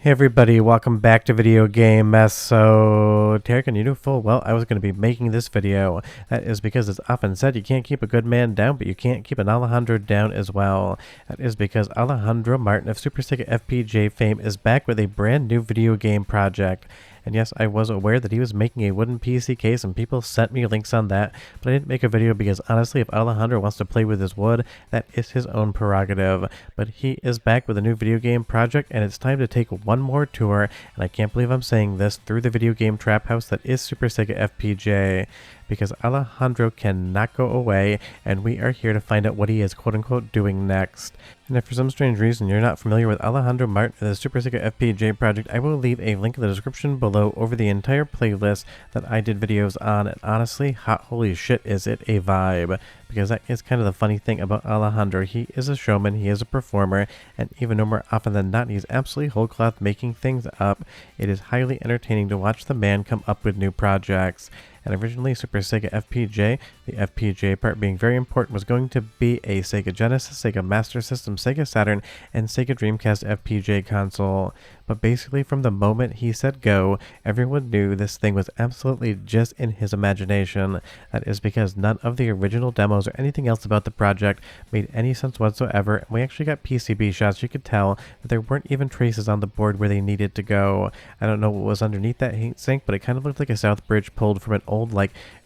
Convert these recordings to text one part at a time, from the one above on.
Hey everybody, welcome back to Video Game Mess. So, Tarek, you knew full well I was going to be making this video. That is because it's often said you can't keep a good man down, but you can't keep an Alejandro down as well. That is because Alejandro Martin of SuperSEGA FPGA fame is back with a brand new video game project. And yes, I was aware that he was making a wooden PC case and people sent me links on that, but I didn't make a video because honestly, if Alejandro wants to play with his wood, that is his own prerogative. But he is back with a new video game project and it's time to take one more tour, and I can't believe I'm saying this, through the video game trap house that is SuperSEGA FPGA. Because Alejandro cannot go away, and we are here to find out what he is quote-unquote doing next. And if for some strange reason you're not familiar with Alejandro Martin and the SuperSEGA FPGA project, I will leave a link in the description below over the entire playlist that I did videos on, and honestly, holy shit is it a vibe. Because that is kind of the funny thing about Alejandro. He is a showman, he is a performer, and even though more often than not he's absolutely whole cloth making things up, it is highly entertaining to watch the man come up with new projects. And originally SuperSEGA FPGA, the FPGA part being very important, was going to be a Sega Genesis, Sega Master System, Sega Saturn, and Sega Dreamcast FPGA console. But basically from the moment he said go, everyone knew this thing was absolutely just in his imagination. That is because none of the original demos or anything else about the project made any sense whatsoever, and we actually got PCB shots. You could tell that there weren't even traces on the board where they needed to go. I don't know what was underneath that heatsink, but it kind of looked like a South Bridge pulled from an old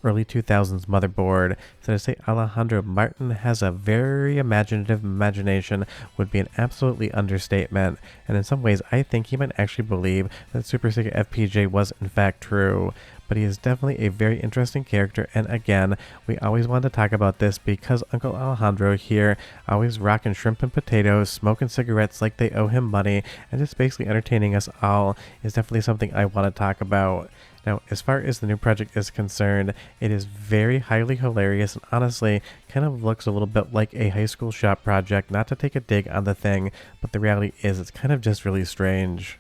early 2000s motherboard. So to say Alejandro Martin has a very imaginative imagination would be an absolutely understatement, and in some ways I think he might actually believe that SuperSEGA FPGA was in fact true. But he is definitely a very interesting character, and again, we always want to talk about this because Uncle Alejandro here, always rocking shrimp and potatoes, smoking cigarettes like they owe him money, and just basically entertaining us all, is definitely something I want to talk about. Now, as far as the new project is concerned, it is very highly hilarious and honestly kind of looks a little bit like a high school shop project, not to take a dig on the thing, but the reality is it's kind of just really strange.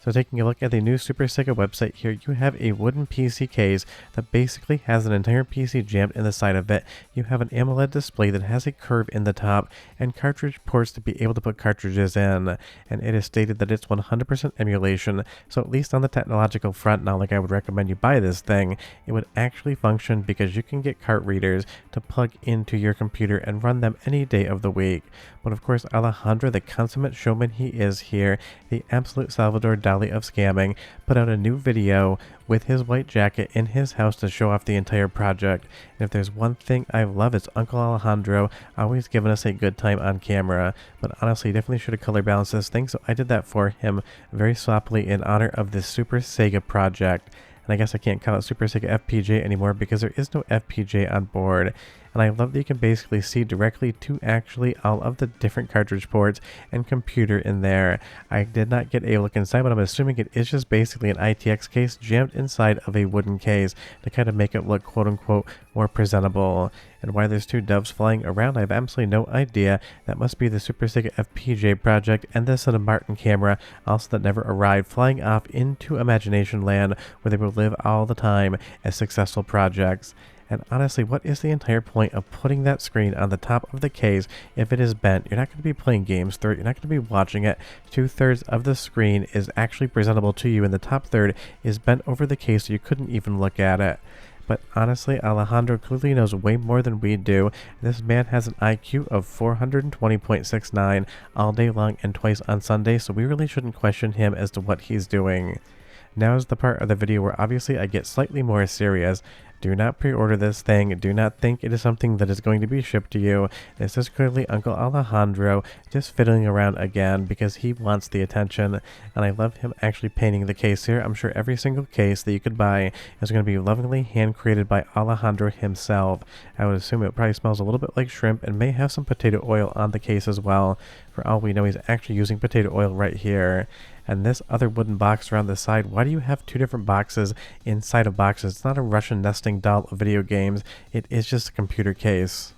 So taking a look at the new SuperSEGA website here, you have a wooden PC case that basically has an entire PC jammed in the side of it. You have an AMOLED display that has a curve in the top and cartridge ports to be able to put cartridges in. And it is stated that it's 100% emulation, so at least on the technological front, not like I would recommend you buy this thing, it would actually function because you can get cart readers to plug into your computer and run them any day of the week. But of course, Alejandro, the consummate showman he is here, the absolute Salvador Dali of scamming, put out a new video with his white jacket in his house to show off the entire project. And if there's one thing I love, it's Uncle Alejandro always giving us a good time on camera. But honestly, definitely should have color balanced this thing, so I did that for him very sloppily in honor of this SuperSEGA project. And I guess I can't call it SuperSEGA FPGA anymore because there is no FPGA on board. And I love that you can basically see directly to actually all of the different cartridge ports and computer in there. I did not get a look inside, but I'm assuming it is just basically an ITX case jammed inside of a wooden case to kind of make it look quote-unquote more presentable. And why there's two doves flying around, I have absolutely no idea. That must be the SuperSEGA FPGA project and this and a Martin camera also that never arrived, flying off into imagination land where they will live all the time as successful projects. And honestly, what is the entire point of putting that screen on the top of the case if it is bent? You're not going to be playing games through it. You're not going to be watching it. 2/3 of the screen is actually presentable to you, and the top third is bent over the case so you couldn't even look at it. But honestly, Alejandro clearly knows way more than we do. This man has an IQ of 420.69 all day long and twice on Sunday, so we really shouldn't question him as to what he's doing. Now is the part of the video where obviously I get slightly more serious. Do not pre-order this thing. Do not think it is something that is going to be shipped to you. This is clearly Uncle Alejandro just fiddling around again because he wants the attention. And I love him actually painting the case here. I'm sure every single case that you could buy is going to be lovingly hand-created by Alejandro himself. I would assume it probably smells a little bit like shrimp and may have some potato oil on the case as well. For all we know, he's actually using potato oil right here. And this other wooden box around the side, why do you have two different boxes inside of boxes? It's not a Russian nesting doll of video games, it is just a computer case.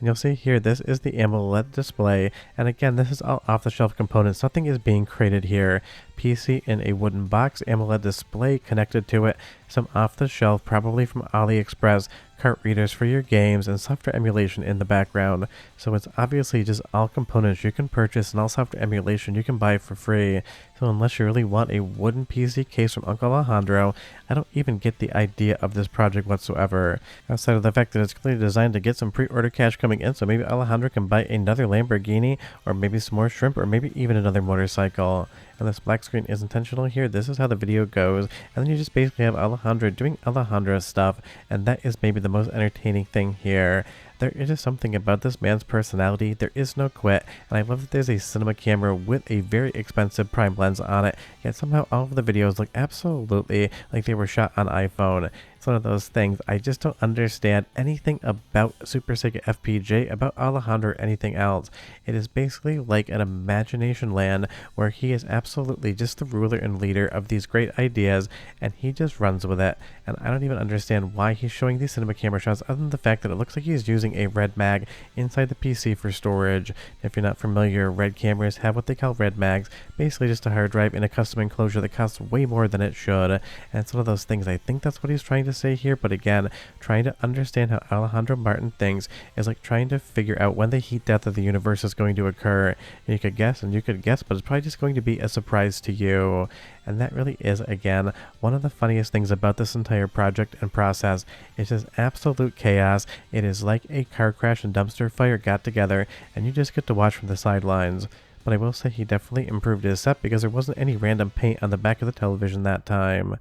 And you'll see here, this is the AMOLED display, and again, this is all off-the-shelf components. Nothing is being created here. PC in a wooden box, AMOLED display connected to it, some off-the-shelf, probably from AliExpress, cart readers for your games, and software emulation in the background. So it's obviously just all components you can purchase and all software emulation you can buy for free. So unless you really want a wooden PC case from Uncle Alejandro, I don't even get the idea of this project whatsoever. Outside of the fact that it's clearly designed to get some pre-order cash coming in, so maybe Alejandro can buy another Lamborghini, or maybe some more shrimp, or maybe even another motorcycle. And this black screen is intentional here. This is how the video goes. And then you just basically have Alejandro doing Alejandro stuff. And that is maybe the most entertaining thing here. There is just something about this man's personality. There is no quit. And I love that there's a cinema camera with a very expensive prime lens on it. Yet somehow all of the videos look absolutely like they were shot on iPhone. It's one of those things. I just don't understand anything about SuperSEGA FPGA, about Alejandro, or anything else. It is basically like an imagination land where he is absolutely just the ruler and leader of these great ideas, and he just runs with it. And I don't even understand why he's showing these cinema camera shots, other than the fact that it looks like he's using a red mag inside the PC for storage. If you're not familiar, red cameras have what they call red mags, basically just a hard drive in a custom enclosure that costs way more than it should. And it's one of those things. I think that's what he's trying to say here, but again, trying to understand how Alejandro Martin thinks is like trying to figure out when the heat death of the universe is going to occur. And you could guess and you could guess, but it's probably just going to be a surprise to you. And that really is, again, one of the funniest things about this entire project and process. It's just absolute chaos. It is like a car crash and dumpster fire got together, and you just get to watch from the sidelines. But I will say he definitely improved his set because there wasn't any random paint on the back of the television that time.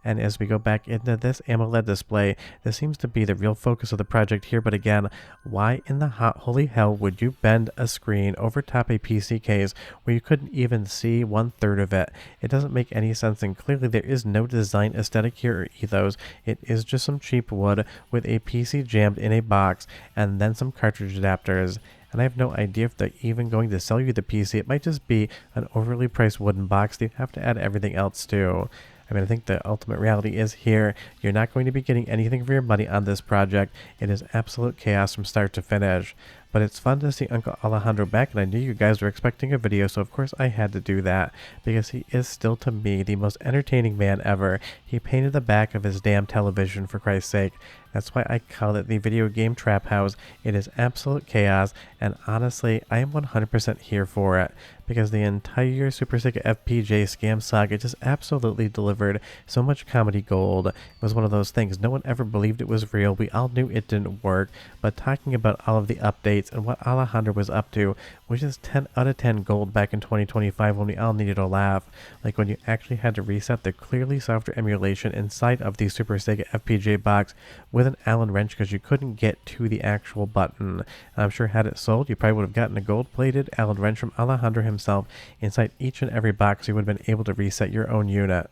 And as we go back into this AMOLED display, this seems to be the real focus of the project here. But again, why in the hot holy hell would you bend a screen over top a PC case where you couldn't even see 1/3 of it? It doesn't make any sense, and clearly there is no design aesthetic here or ethos. It is just some cheap wood with a PC jammed in a box and then some cartridge adapters. And I have no idea if they're even going to sell you the PC. It might just be an overly priced wooden box that you have to add everything else to. I mean, I think the ultimate reality is here. You're not going to be getting anything for your money on this project. It is absolute chaos from start to finish. But it's fun to see Uncle Alejandro back, and I knew you guys were expecting a video, so of course I had to do that, because he is still, to me, the most entertaining man ever. He painted the back of his damn television, for Christ's sake. That's why I call it the video game trap house. It is absolute chaos, and honestly, I am 100% here for it, because the entire SuperSEGA FPGA scam saga just absolutely delivered so much comedy gold. It was one of those things. No one ever believed it was real. We all knew it didn't work, but talking about all of the updates and what Alejandro was up to was just 10 out of 10 gold back in 2025 when we all needed a laugh. Like when you actually had to reset the clearly software emulation inside of the SuperSEGA FPGA box with an Allen wrench because you couldn't get to the actual button. I'm sure had it sold, you probably would have gotten a gold-plated Allen wrench from Alejandro himself inside each and every box. You would have been able to reset your own unit.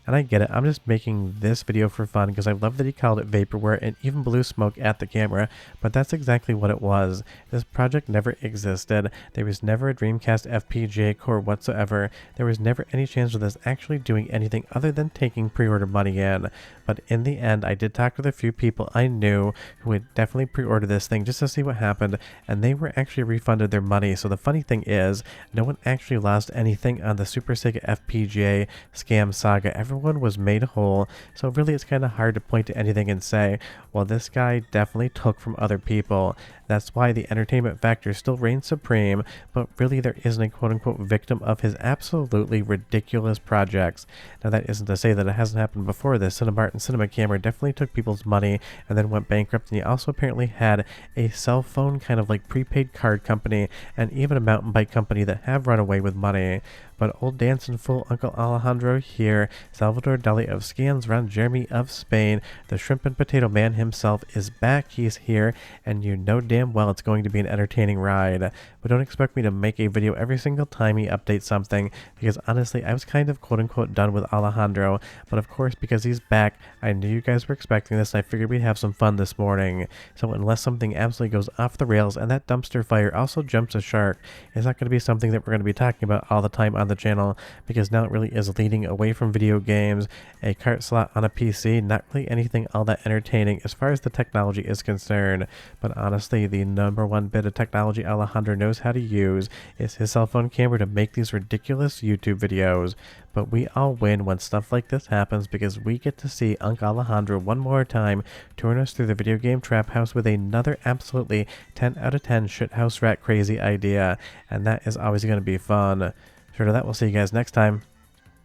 And I get it, I'm just making this video for fun because I love that he called it vaporware and even blew smoke at the camera, but that's exactly what it was. This project never existed. There was never a Dreamcast FPGA core whatsoever. There was never any chance of this actually doing anything other than taking pre-order money in. But in the end, I did talk with a few people I knew who would definitely pre-order this thing just to see what happened, and they were actually refunded their money. So the funny thing is, no one actually lost anything on the SuperSEGA FPGA scam saga. Everyone was made whole, so really it's kind of hard to point to anything and say, well, this guy definitely took from other people. That's why the entertainment factor still reigns supreme, but really there isn't a quote-unquote victim of his absolutely ridiculous projects. Now that isn't to say that it hasn't happened before. The Cinemart and Cinema Camera definitely took people's money and then went bankrupt, and he also apparently had a cell phone kind of like prepaid card company and even a mountain bike company that have run away with money. But old dancing fool Uncle Alejandro here, Salvador Dali of Scans, Ron Jeremy of Spain, the Shrimp and Potato Man himself is back. He's here, and you know damn well it's going to be an entertaining ride. But don't expect me to make a video every single time he updates something, because honestly I was kind of quote-unquote done with Alejandro. But of course, because he's back, I knew you guys were expecting this, and I figured we'd have some fun this morning. So unless something absolutely goes off the rails and that dumpster fire also jumps a shark, it's not going to be something that we're going to be talking about all the time on on the channel, because now it really is leading away from video games. A cart slot on a PC, not really anything all that entertaining as far as the technology is concerned, but honestly, the number one bit of technology Alejandro knows how to use is his cell phone camera to make these ridiculous YouTube videos. But we all win when stuff like this happens, because we get to see Uncle Alejandro one more time touring us through the video game trap house with another absolutely 10 out of 10 shithouse rat crazy idea, and that is always going to be fun. Sure to that, we'll see you guys next time.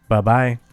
Bye bye.